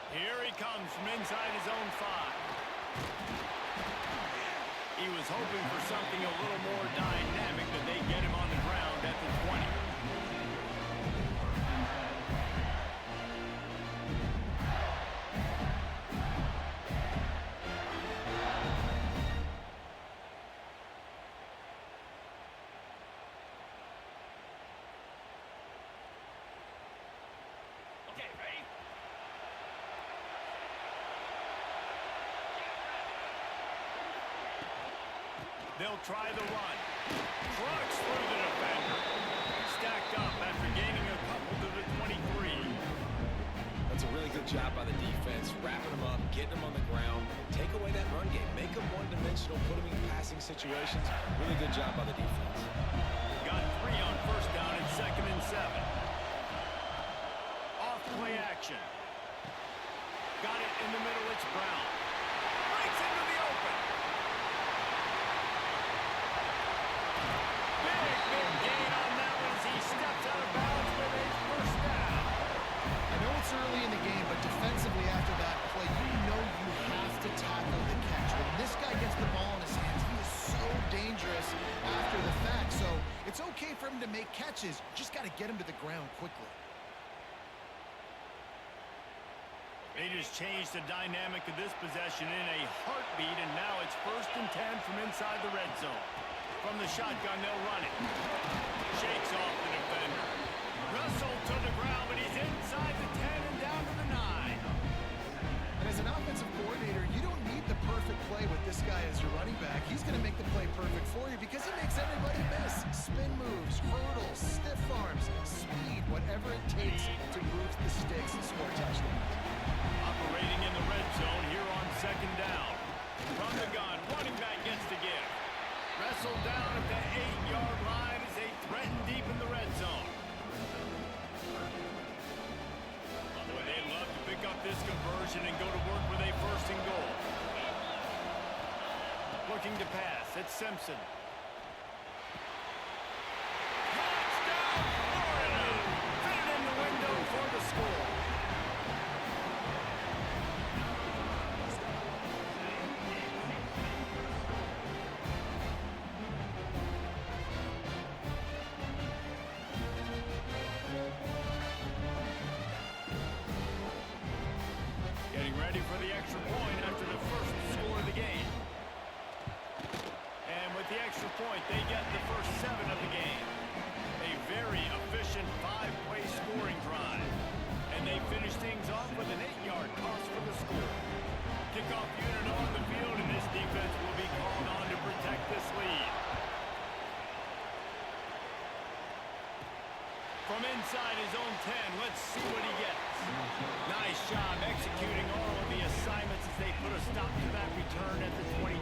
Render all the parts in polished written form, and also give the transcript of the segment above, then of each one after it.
Here he comes from inside his own 5. He was hoping for something a little more dynamic, that they get him on the ground at the 20. They'll try the run. Trucks through the defender. Stacked up after gaining a couple to the 23. That's a really good job by the defense. Wrapping them up, getting them on the ground. Take away that run game. Make them one-dimensional. Put them in passing situations. Really good job by the defense. Got 3 on first down and 2nd and 7. Off play action. Got it in the middle. It's Brown. Breaks into the open. Big gain on that one as he steps out of bounds with a first down. I know it's early in the game, but defensively after that play, you know you have to tackle the catch. When this guy gets the ball in his hands, he is so dangerous after the fact. So it's okay for him to make catches. Just got to get him to the ground quickly. They just changed the dynamic of this possession in a heartbeat, and now it's 1st and 10 from inside the red zone. From the shotgun, they'll run it. Shakes off the defender. Wrestled to the ground, but he's inside the 10 and down to the 9. And as an offensive coordinator, you don't need the perfect play with this guy as your running back. He's going to make the play perfect for you because he makes everybody miss. Spin moves, hurdles, stiff arms, speed, whatever it takes to move the sticks and score touchdowns. Operating in the red zone here on 2nd down. From the gun, running back gets the give. Wrestled down at the 8-yard line as they threaten deep in the red zone. Boy, they love to pick up this conversion and go to work with a 1st and goal. Looking to pass, it's Simpson. Touchdown, Florida! Fit it in the window for the score. Ready for the extra point after the first score of the game. And with the extra point, they get the first 7 of the game. A very efficient 5-play scoring drive. And they finish things off with an 8-yard toss for the score. Kickoff unit on the field, and this defense will be called on to protect this lead. From inside his own 10, let's see what he gets. Nice job executing all of the assignments as they put a stop to that return at the 22.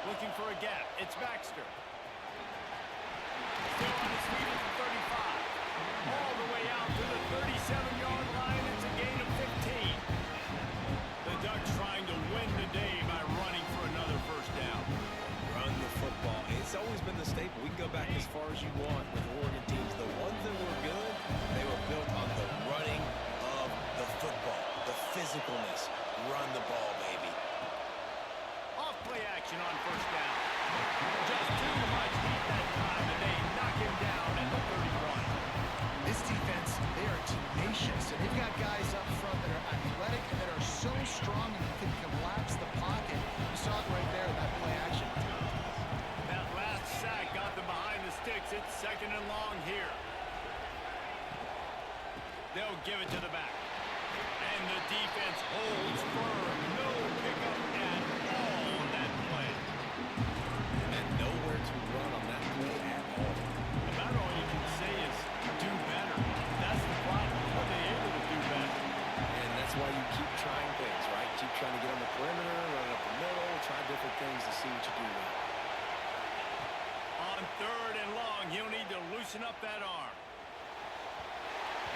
Looking for a gap. It's Baxter. Still on his feet at the 35. All the way out to the 37-yard line. It's a gain of 15. The Ducks trying to win the day by running for another first down. Run the football. It's always been the staple. We can go back as far as you want with Oregon teams. The ones that were good, they were built on the running of the football, the physicalness. Run the ball, baby. Play action on first down. Just too much heat that time, and they knock him down at the 31. This defense, they are tenacious, and they've got guys up front that are athletic and that are so strong and can collapse the pocket. You saw it right there in that play action. That last sack got them behind the sticks. It's 2nd and long here. They'll give it to the back. And the defense holds firm. No pickup at all on that play. And nowhere to run on that play at all. About all you can say is do better. That's the problem. Are they able to do better? And that's why you trying things, right? Keep trying to get on the perimeter, run up the middle, try different things to see what you do well. On 3rd and long, he'll need to loosen up that arm.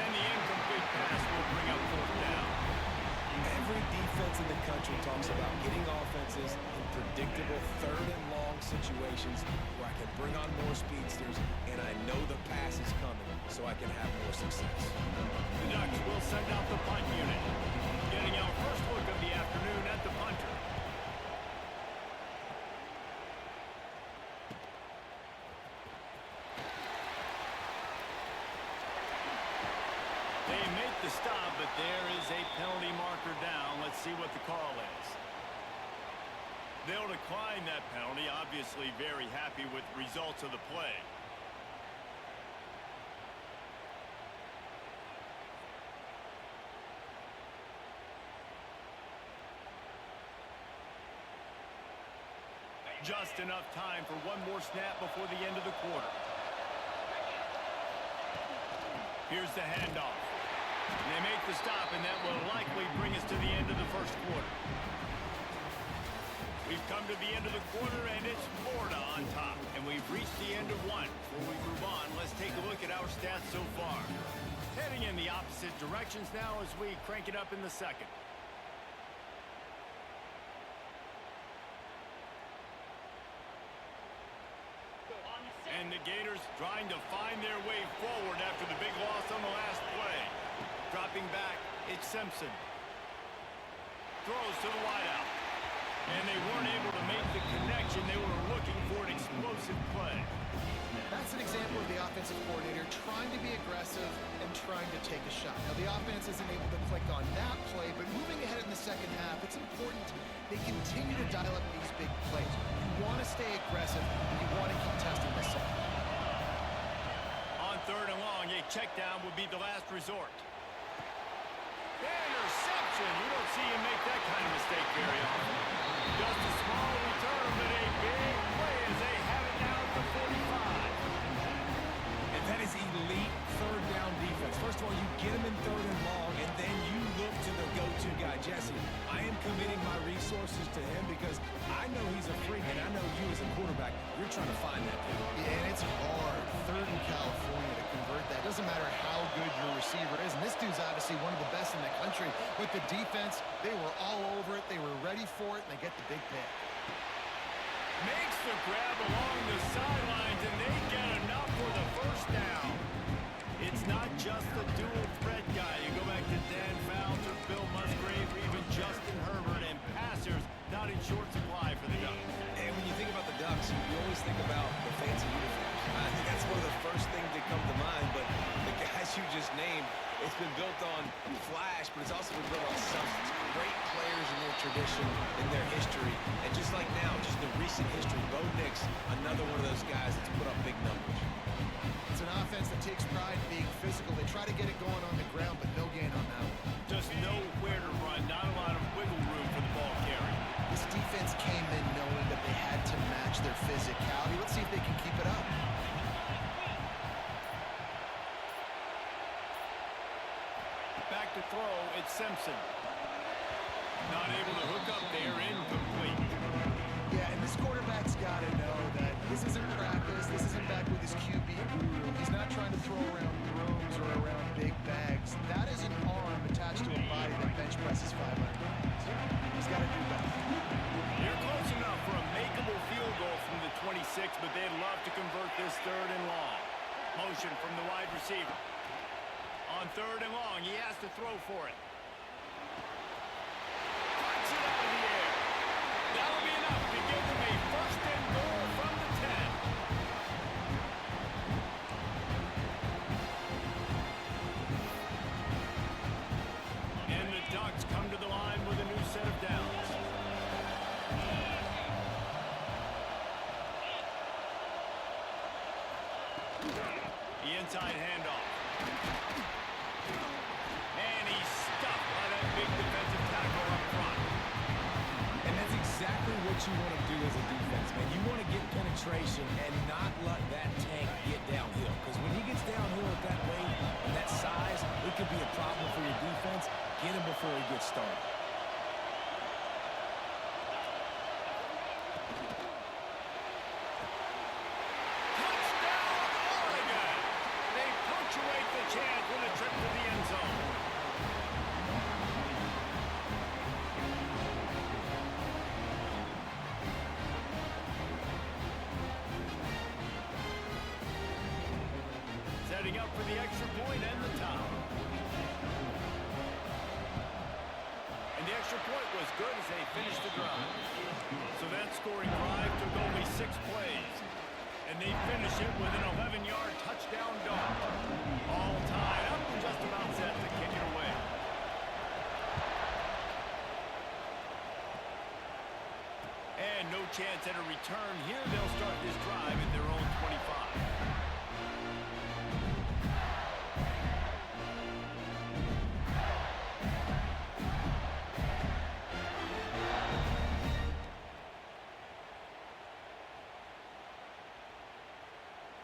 And the incomplete pass will bring up 4th down. Every defense in the country talks about getting offenses in predictable 3rd and long situations where I can bring on more speedsters and I know the pass is coming so I can have more success. The Ducks will send out the punt unit. Getting our first look of the afternoon at the punter. They make the stop, but there is a penalty marker down. Let's see what the call is. They'll decline that penalty, obviously very happy with the results of the play. Just enough time for one more snap before the end of the quarter. Here's the handoff. And they make the stop, and that will likely bring us to the end of the first quarter. We've come to the end of the quarter, and it's Florida on top. And we've reached the end of one. Before we move on, let's take a look at our stats so far. Heading in the opposite directions now as we crank it up in the second. And the Gators trying to find their way forward after the big loss on the last play. Dropping back, it's Simpson. Throws to the wideout. And they weren't able to make the connection. They were looking for an explosive play. That's an example of the offensive coordinator trying to be aggressive and trying to take a shot. Now, the offense isn't able to click on that play, but moving ahead in the second half, it's important they continue to dial up these big plays. You want to stay aggressive, and you want to keep testing this out. On 3rd and long, a check down would be the last resort. Interception. You don't see him make that kind of mistake very often. Just a small return, but a big play as they have it now at the 45. And that is elite 3rd down defense. First of all, you get him in 3rd and long, and then you look to the go-to guy. Jesse, I am committing my resources to him because I know he's a freak, and I know you as a quarterback, you're trying to find that dude. Yeah, and it's hard. 3rd in California to convert that. Doesn't matter how good your receiver is. And this dude's obviously one of the best in the country. With the defense, they were all over it. They were ready for it, and they get the big pick. Makes the grab along the sidelines, and they get enough for the first down. It's not just the dual threat guy. You go back to Dan Fouts or Bill Musgrave or even Justin Herbert, and passers not in short supply for the Ducks. And when you think about the Ducks, you always think about the fancy uniforms. I think that's one of the first things that come to mind, but the guys you just named, it's been built on flash, but it's also been built on substance. Great players in their tradition, in their history, and just like now, just the recent history, Bo Nix, another one of those guys that's put up big numbers. It's an offense that takes pride in being physical. They try to get it going on the ground, but no gain on that one. Just nowhere to run, not a lot of wiggle room for the ball carry. This defense came in knowing that they had to match their physicality. Let's see if they can keep it up. Back to throw, it's Simpson. Not able to hook up there, incomplete. Yeah, and this quarterback's got to know that this isn't practice. This isn't back with his QB guru. He's not trying to throw around brooms or around big bags. That is an arm attached to a body that bench presses 500 pounds. He's got to do better. You're close enough for a makeable field goal from the 26, but they'd love to convert this 3rd and long. Motion from the wide receiver. On 3rd and long, he has to throw for it. Punts it out of the air. That'll be enough to give them a 1st and goal from the 10. And the Ducks come to the line with a new set of downs. The inside handoff. And he's stuffed by that big defensive tackle up front. And that's exactly what you want to do as a defense, man. You want to get penetration and not let that tank get downhill. Because when he gets downhill at that weight and that size, it could be a problem for your defense. Get him before he gets started. setting up for the extra point and the tie. And the extra point was good as they finished the drive. So that scoring drive took only 6 plays. And they finish it with an 11-yard touchdown dart. All tied up and just about set to kick it away. And no chance at a return here. They'll start this drive at their own 25.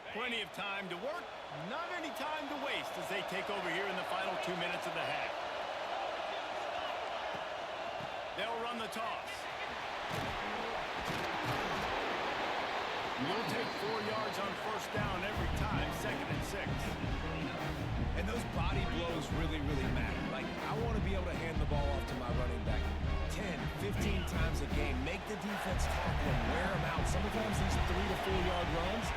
Plenty of time to work, not any time to waste as they take over here in the final 2 minutes of the half. They'll run the toss. We'll take 4 yards on first down every time, 2nd and 6. And those body blows really, really matter. Like, I want to be able to hand the ball off to my running back 10, 15 times a game. Make the defense tackle them, wear them out. Sometimes these 3 to 4 yard runs,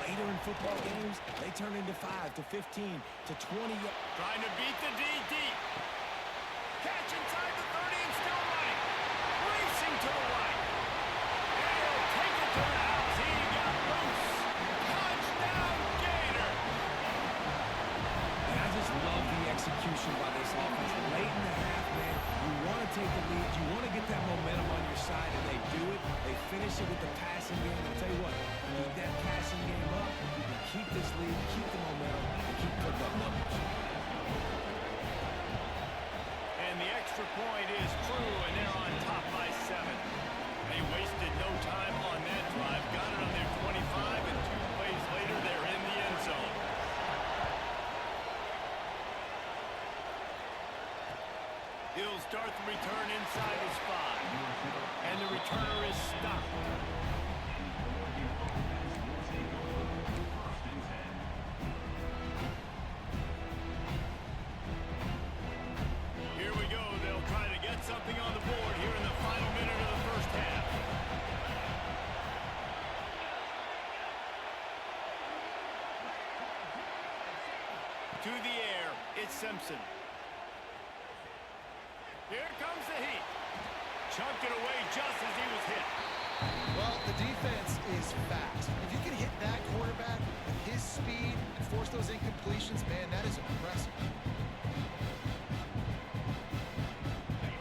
later in football games, they turn into 5 to 15 to 20. Trying to beat the D deep. Catch inside the 30 and still running. Racing to the right. And he'll take it to the house. He got loose. Touchdown, Gator. And I just love the execution by this offense. Late in the half, man, you want to take the lead. You want to get that momentum on your side, and they do it. They finish it with the passing game. I'll tell you what, keep that passing game up. Keep this lead, keep the momentum, and keep putting up numbers. And the extra point is true, and they're on top by 7. They wasted no time on that drive. Got it on their 25, and 2 plays later, they're in the end zone. He'll start the return inside his 5. And the returner is stopped. Here we go. They'll try to get something on the board here in the final minute of the first half. To the air, it's Simpson. Here comes the heat. Chunked it away just as he was hit. Well, the defense is fast. If you can hit that quarterback with his speed and force those incompletions, man, that is impressive.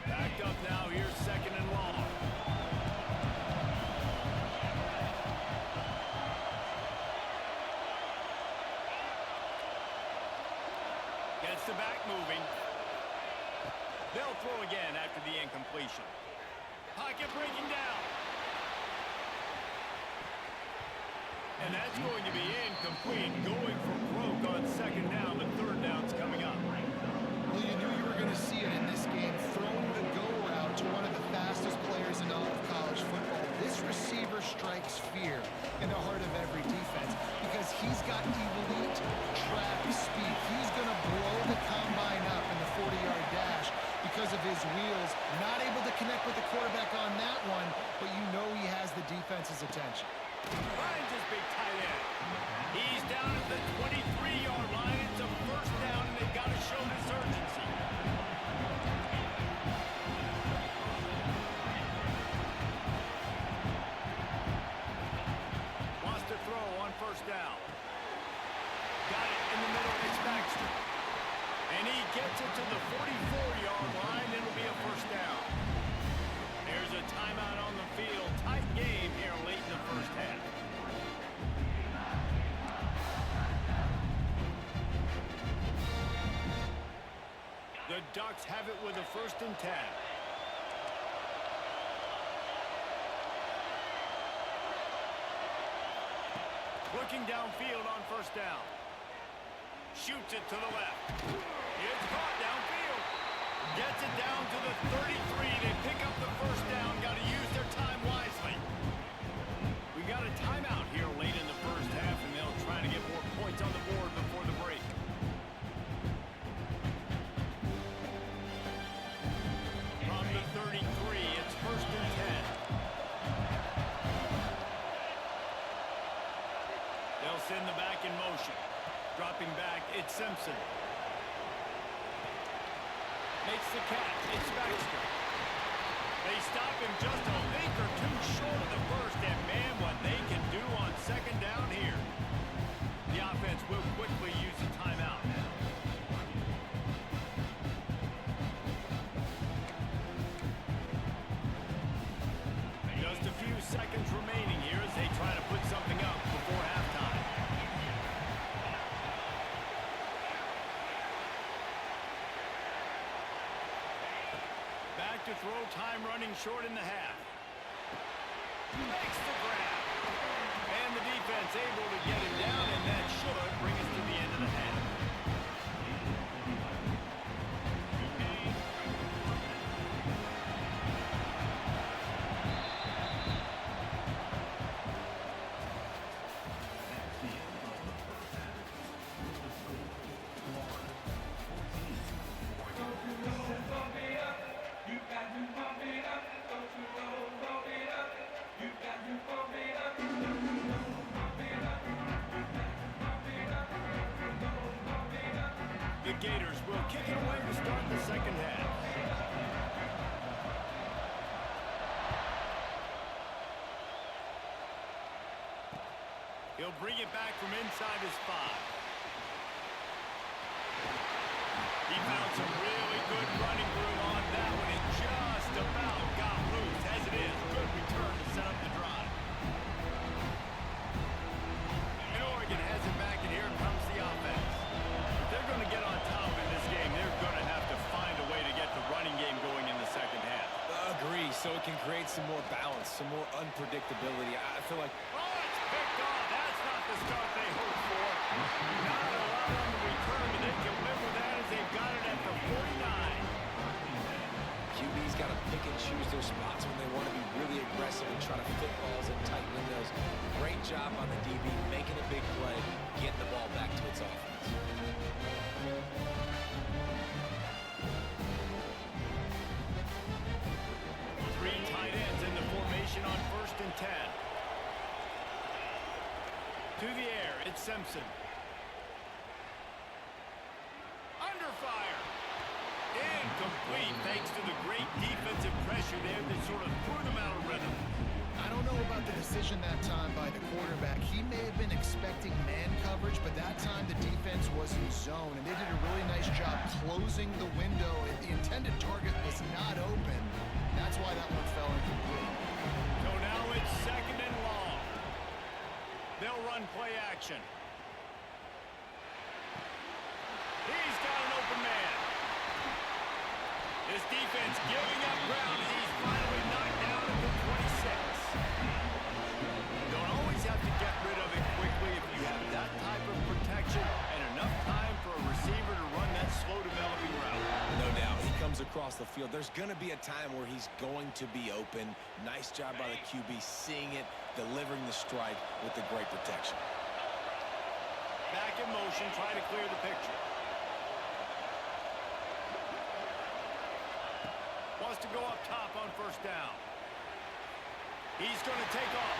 Backed up now. Here's 2nd and long. Gets the back moving. They'll throw again after the incompletion. Pocket breaking down. And that's going to be incomplete. Going for broke on 2nd down, but 3rd down's coming up. Well, you knew you were going to see it in this game, throwing the go route to one of the fastest players in all of college football. This receiver strikes fear in the heart of every defense because he's got elite track speed. He's going to blow the combine up in the 40-yard dash because of his wheels. Not able to connect with the quarterback on that one, but you know he has the defense's attention. Finds his big tight end. He's down at the 23-yard line. It's a first down, and they've got to show this urgency. Wants to throw on first down. Got it in the middle. It's Baxter. And he gets it to the 44-yard line. It'll be a first down. There's a timeout on the field. Tight game here late in the first half. The Ducks have it with a 1st and 10. Looking downfield on first down. Shoots it to the left. It's caught downfield. Gets it down to the 33. They pick up the first down. Got to use their time wisely. We got a timeout here late in the first half, and they'll try to get more points on the board before the break. From the 33, it's 1st and 10. They'll send the back in motion. Dropping back Simpson. Makes the catch. It's Baxter. They stop him just a link or two short of the first, and man, what they can do on second down here. The offense will quickly use a timeout. Just a few seconds remaining here as they try to put something up before halftime. Back to throw, time running short in the half. Makes the grab. And the defense able to get him down, and that should bring us to the end of the half. The Gators will kick it away to start the second half. He'll bring it back from inside his 5. He found some really good running room on that one and just about got loose. As it is, good return to set up the drive. And Oregon has it back, and here comes the offense. If they're going to get on top in this game, they're going to have to find a way to get the running game going in the second half. Agree, so it can create some more balance, some more unpredictability. I feel like... Oh, it's picked off. That's not the start they hoped for. Not a lot on the return, but they can live with that as they've got it at the 49. QB's got to pick and choose their spots when they want to be really aggressive and try to fit balls in tight windows. Great job on the DB, making a big play, getting the ball back to its offense. Three tight ends in the formation on 1st and 10. To the air, it's Simpson. Under fire. Incomplete thanks to the great defensive pressure there that sort of threw them out of rhythm. I don't know about the decision that time by the quarterback. He may have been expecting man coverage, but that time the defense was in zone, and they did a really nice job closing the window. The intended target was not open. That's why that one fell incomplete. So now it's 2nd and long. They'll run play action. He's got an open man. This defense giving up ground. He's finally knocked down at the 26. Don't always have to get rid of it quickly if you have that type of protection and enough time for a receiver to run that slow developing route. No doubt, he comes across the field. There's going to be a time where he's going to be open. Nice job by the QB seeing it, delivering the strike with the great protection. Back in motion, try to clear the picture. Wants to go up top on 1st down. He's going to take off.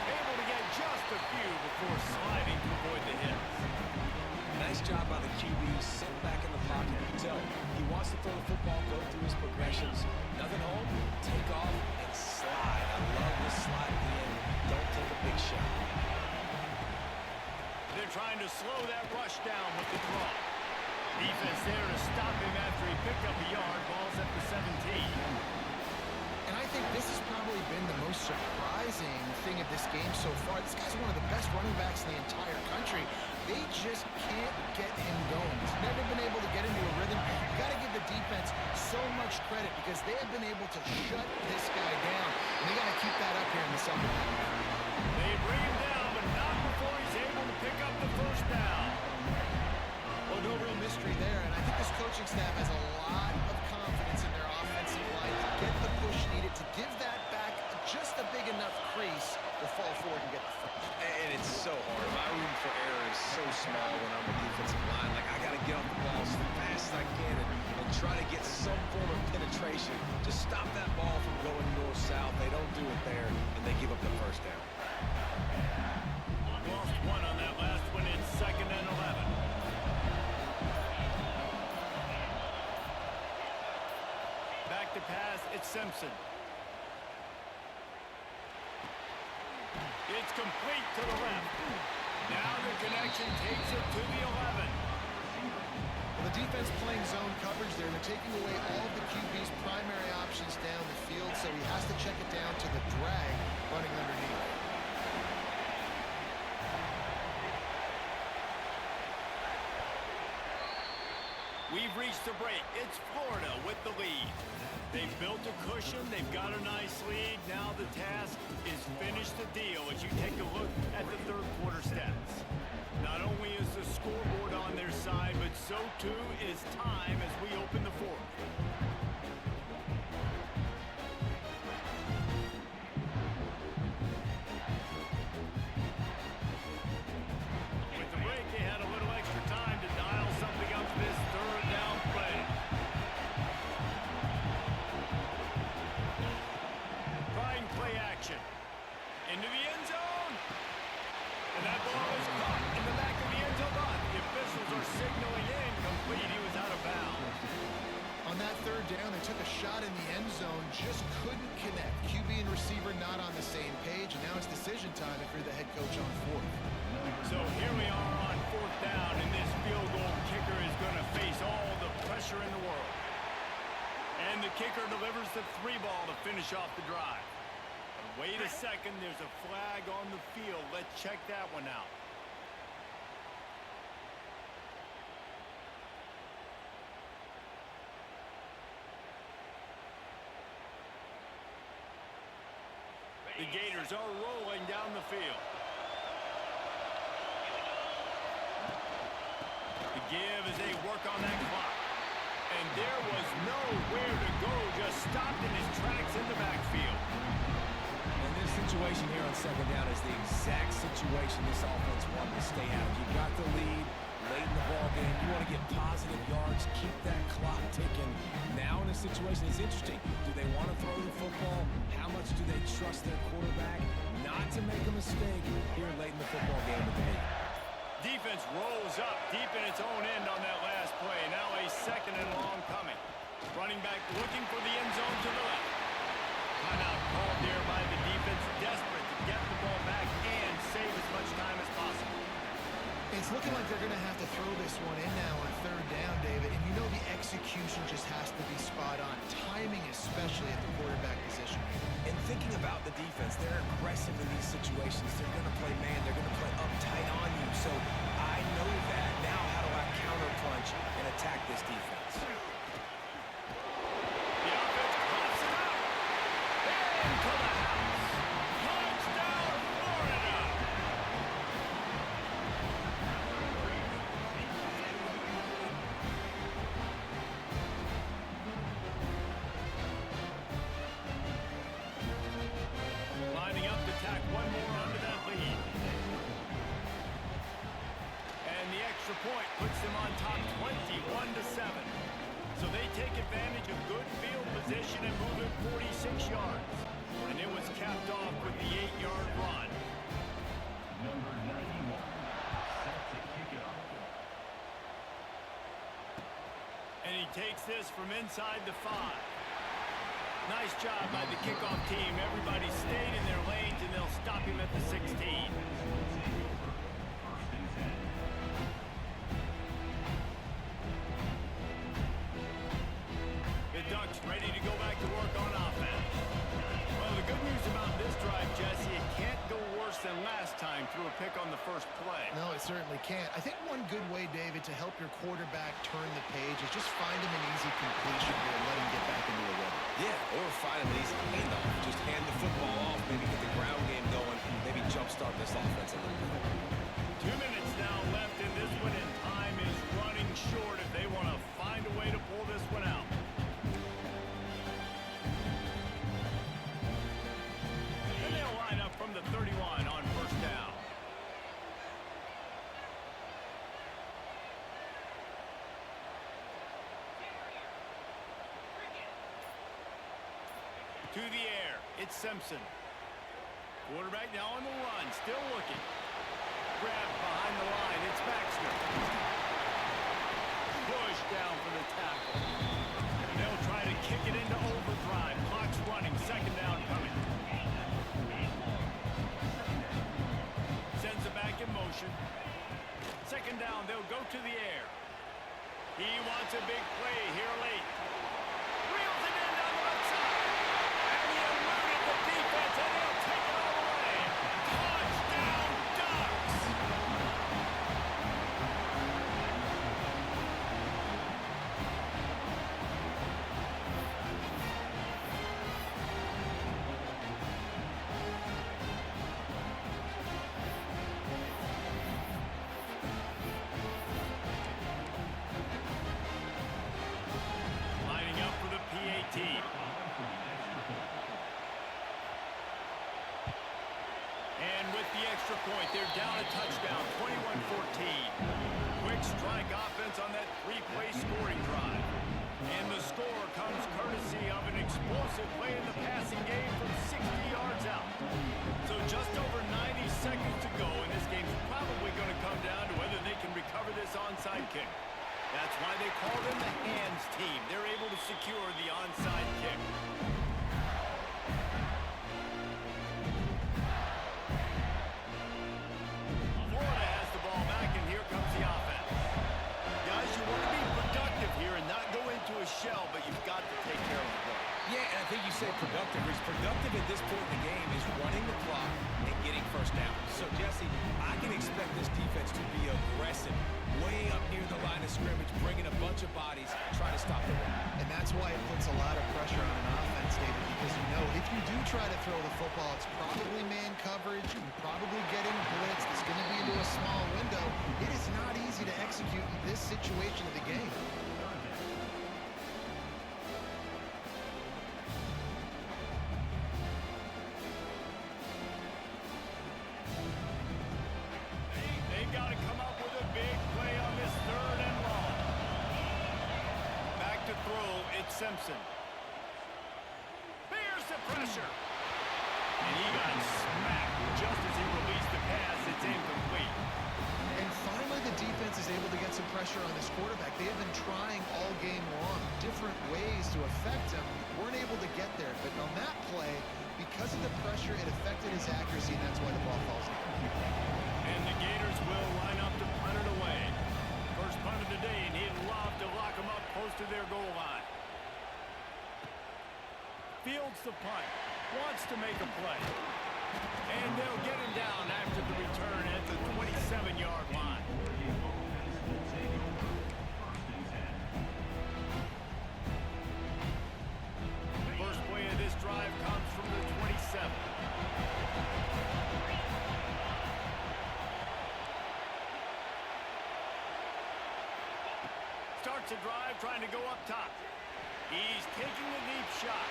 Able to get just a few before sliding to avoid the hits. Nice job by the QB, sitting back in the pocket. You can tell he wants to throw the football, go through his progressions. Nothing home, take off, and slide. I love this slide at the end. Don't take a big shot. They're trying to slow that rush down with the draw. Defense there to stop him after he picked up a yard. Ball's at the 17. And I think this has probably been the most surprising thing of this game so far. This guy's one of the best running backs in the entire country. They just can't get him going. He's never been able to get into a rhythm. You got to give the defense so much credit because they have been able to shut this guy down. And they got to keep that up here in the second half. They bring him down, but not before he's able to pick up the 1st down. Well, no real mystery there, and I think this coaching staff has a lot of confidence in their offensive line to get the push needed to give that back just a big enough crease to fall forward and get the first. And it's so hard. My room for error is so small when I'm a defensive line. Like, I got to get off the ball as fast as I can and try to get some form of penetration to stop that ball from going north-south. They don't do it there, and they give up the 1st down. Lost one on that last one. It's 2nd and 11. to pass. It's Simpson. It's complete to the left. Now the connection takes it to the 11. Well, the defense playing zone coverage there. They're taking away all of the QB's primary options down the field, so he has to check it down to the drag running underneath. We've reached the break. It's Florida with the lead. They've built a cushion. They've got a nice lead. Now the task is finish the deal as you take a look at the third quarter stats. Not only is the scoreboard on their side, but so too is time as we open the fourth. With the break, they had a little extra time to dial something up this third down play. Trying play action. Into the end zone. And that ball is caught in the back of the end zone. The officials are signaling incomplete. He was out of bounds. On that third down, they took a shot in the end zone, just couldn't connect. QB and receiver not on the same page, and now it's decision time if you're the head coach on fourth. So here we are on fourth down, and this field goal kicker is going to face all the pressure in the world. And the kicker delivers the 3 ball to finish off the drive. But wait a second, there's a flag on the field. Let's check that one out. The Gators are rolling down the field. The give as they work on that clock. And there was nowhere to go, just stopped in his tracks in the backfield. And this situation here on second down is the exact situation this offense wanted to stay out of. You got the lead late in the ball game. You want to get positive yards, keep that clock ticking. Now in this situation, it's interesting. Do they want to throw the football? How much do they trust their quarterback not to make a mistake here late in the football game with the lead? Defense rolls up deep in its own end on that last play. Now a second and long coming. Running back looking for the end zone to the left. Timeout called there by the defense, desperate to get the ball back and save as much time as possible. It's looking like they're going to have to throw this one in now on third down, David. And you know the execution just has to be spot on. Timing, especially at the quarterback position. And thinking about the defense, they're aggressive in these situations. They're going to play man. They're going to play uptight on you. So I know that. Now how do I counterpunch and attack this defense? The offense pops it up. Into the house. Touchdown, Florida. Lining up to tack one more under that lead. And the extra point puts them on top 21-7. So they take advantage of good field position and move it 46 yards. And it was capped off with the 8-yard run. Number 91, set to kick it off. And he takes this from inside the 5. Nice job by the kickoff team. Everybody stayed in their lanes, and they'll stop him at the 16. First and 10. The Ducks ready to go back to work on offense. Well, the good news about this drive, Jesse, it can't go worse than last time through a pick on the first play. No, it certainly can't. I think one good way, David, to help your quarterback turn the page is just find him an easy completion here and let him get back into a rhythm. Yeah, or find him an easy handoff. Just hand the football off, maybe get the ground game going, maybe jumpstart this offense a little bit. 2 minutes now left in this one, and time is running short if they want to find a way to pull this one out. And they'll line up from the 31 on first down. To the air, it's Simpson. Quarterback now on the run, still looking. Grabbed behind the line, it's Baxter. Push down for the tackle. And they'll try try to kick it into overdrive. Clock's running. Second down coming. Sends it back in motion. Second down, they'll go to the air. He wants a big play here late. Reels it in down the left side. And he eluded the defense, and he'll take it all the way. Touchdown, Ducks! Lining up for the PAT. And with the extra point, they're down a touchdown, 21-14. Quick strike offense on that three-play scoring drive. And the score comes courtesy of an explosive play in the passing game from 60 yards out. So just over 90 seconds to go, and this game's probably going to come down to whether they can recover this onside kick. That's why they call them the hands team. They're able to secure the onside kick. Florida has the ball back, and here comes the offense. Guys, you want to be productive here and not go into a shell, but you've got to take care of the ball. Yeah, and I think you said productive. He's productive at this point in the game is running the clock and getting first down. So, Jesse, I can expect this defense to be aggressive, way up near the line of scrimmage, bringing a bunch of bodies, trying to stop the run. And that's why it puts a lot of pressure on an offense, David, because you know if you do try to throw the football, it's probably man coverage. You're probably getting blitzed. It's going to be into a small window. It is not easy to execute in this situation of the game. They got to come up with a big play on this third and long. Back to throw, it's Simpson. Here's the pressure. And he got smacked just as he released the pass. It's incomplete. And finally, the defense is able to get some pressure on this quarterback. They have been trying all game long, different ways to affect him. Weren't able to get there. But on that play, because of the pressure, it affected his accuracy, and that's why the ball falls incomplete. And the Gators will line up to punt it away. First punt of the day, and he'd love to lock them up close to their goal line. Fields the punt. Wants to make a play. And they'll get him down after the return at the 27-yard line. First play of this drive comes from the 27. Starts a drive trying to go up top. He's taking a deep shot.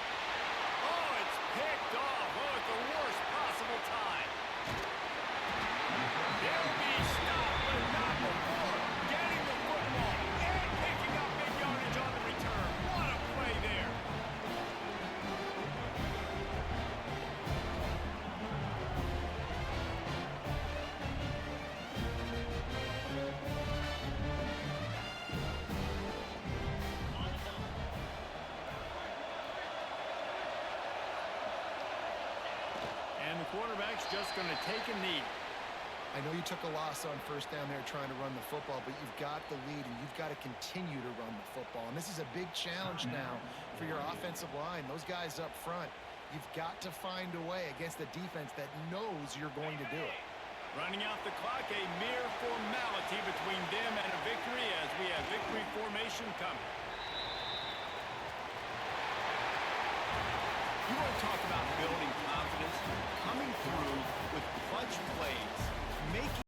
Oh, it's picked off. Oh, at the worst possible time. He'll be stopped, but not before getting the football and picking up big yardage on the return. What a play there. And the quarterback's just going to take a knee. I know you took a loss on first down there trying to run the football, but you've got the lead, and you've got to continue to run the football. And this is a big challenge now for your offensive line. Those guys up front, you've got to find a way against a defense that knows you're going to do it. Running out the clock, a mere formality between them and a victory as we have victory formation coming. You want to talk about building confidence? Coming through with clutch plays, making